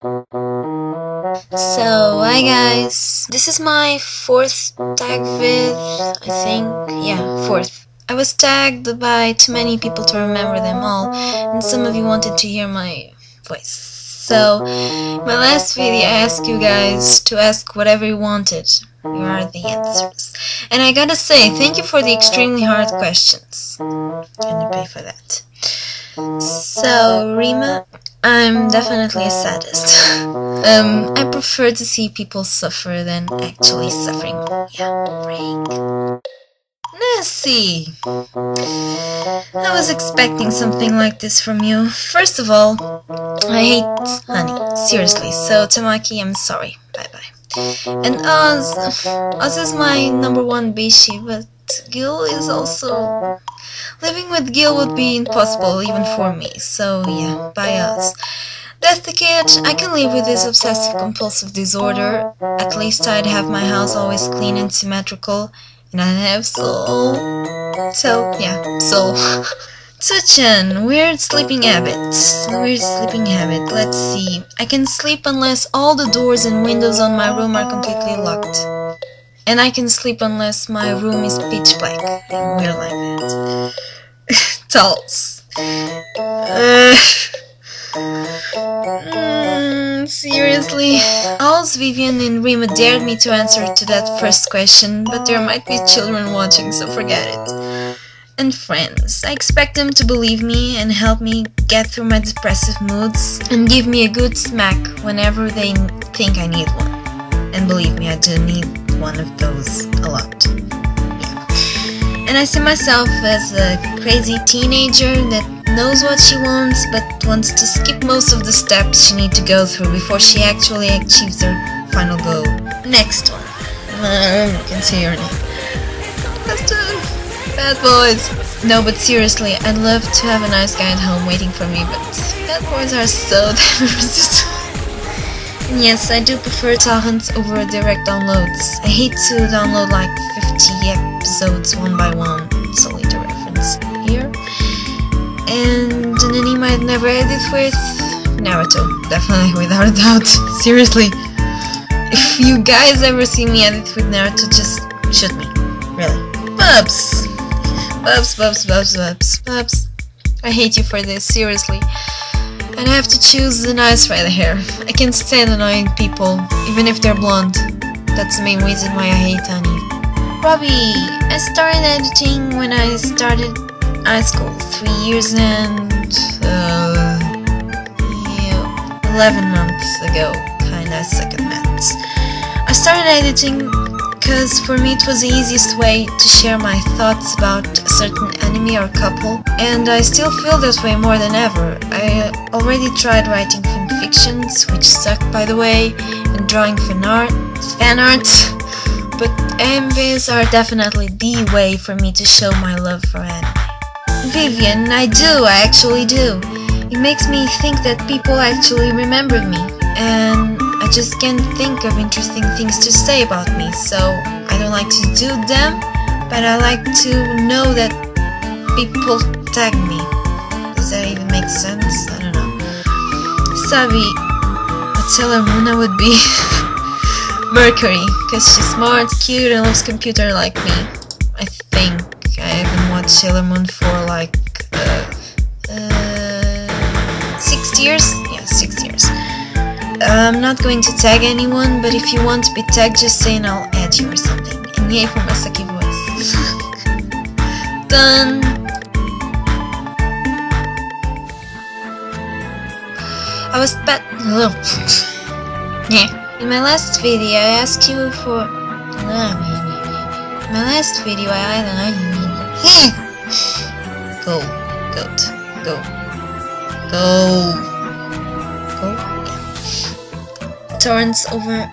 So, hi guys, this is my fourth tag vid, I think, yeah, fourth. I was tagged by too many people to remember them all, and some of you wanted to hear my voice. So, my last video I asked you guys to ask whatever you wanted. Here are the answers. And I gotta say, thank you for the extremely hard questions. Can you pay for that? So, Rima, I'm definitely a sadist. I prefer to see people suffer than actually suffering. Yeah, break. Nessie! I was expecting something like this from you. First of all, I hate honey. Seriously, so Tamaki, I'm sorry. Bye bye. And Oz is my #1 bishi, but Gil is also... Living with Gil would be impossible even for me, so yeah, bye Oz. Death the Kid, I can live with this obsessive-compulsive disorder. At least I'd have my house always clean and symmetrical, and I'd have soul. So, yeah, soul. Tsuchan, weird sleeping habits. Weird sleeping habit, let's see. I can sleep unless all the doors and windows on my room are completely locked. And I can sleep unless my room is pitch black. Weird like that. Tulls. Seriously? Owls, Vivian and Rima dared me to answer to that first question, but there might be children watching, so forget it. And friends. I expect them to believe me and help me get through my depressive moods and give me a good smack whenever they think I need one. And believe me, I do need one of those a lot. Yeah. And I see myself as a crazy teenager that knows what she wants but wants to skip most of the steps she needs to go through before she actually achieves her final goal. Next one. You can see her name. Bad boys. No, but seriously, I'd love to have a nice guy at home waiting for me, but bad boys are so damn resistant. And yes, I do prefer torrents over direct downloads. I hate to download like 50 episodes one by one. It's a later reference here. And an anime I'd never edit with, Naruto. Definitely, without a doubt. Seriously. If you guys ever see me edit with Naruto, just shoot me. Really. Bubs! Bubs. I hate you for this, seriously. I'd have to choose the nice red hair. I can't stand annoying people, even if they're blonde. That's the main reason why I hate honey. Robbie, I started editing when I started high school, 3 years and 11 months ago. Kinda suck at maths. I started editing because for me it was the easiest way to share my thoughts about a certain anime or couple, and I still feel that way more than ever. I already tried writing fanfictions, which suck by the way, and drawing fan art, but AMVs are definitely the way for me to show my love for anime. Vivian, I actually do. It makes me think that people actually remembered me, and I just can't think of interesting things to say about me, so I don't like to do them, but I like to know that people tag me. Does that even make sense? I don't know. Sabi, a Sailor Moon would be Mercury, because she's smart, cute, and loves computer like me. I think. I haven't watched Sailor Moon for like 6 years? Yeah, 6 years. I'm not going to tag anyone, but if you want to be tagged, just say and I'll add you or something. And yay for my sucky voice. Done! I was yeah. In my last video, I asked you for... In my last video, Go. Torrents over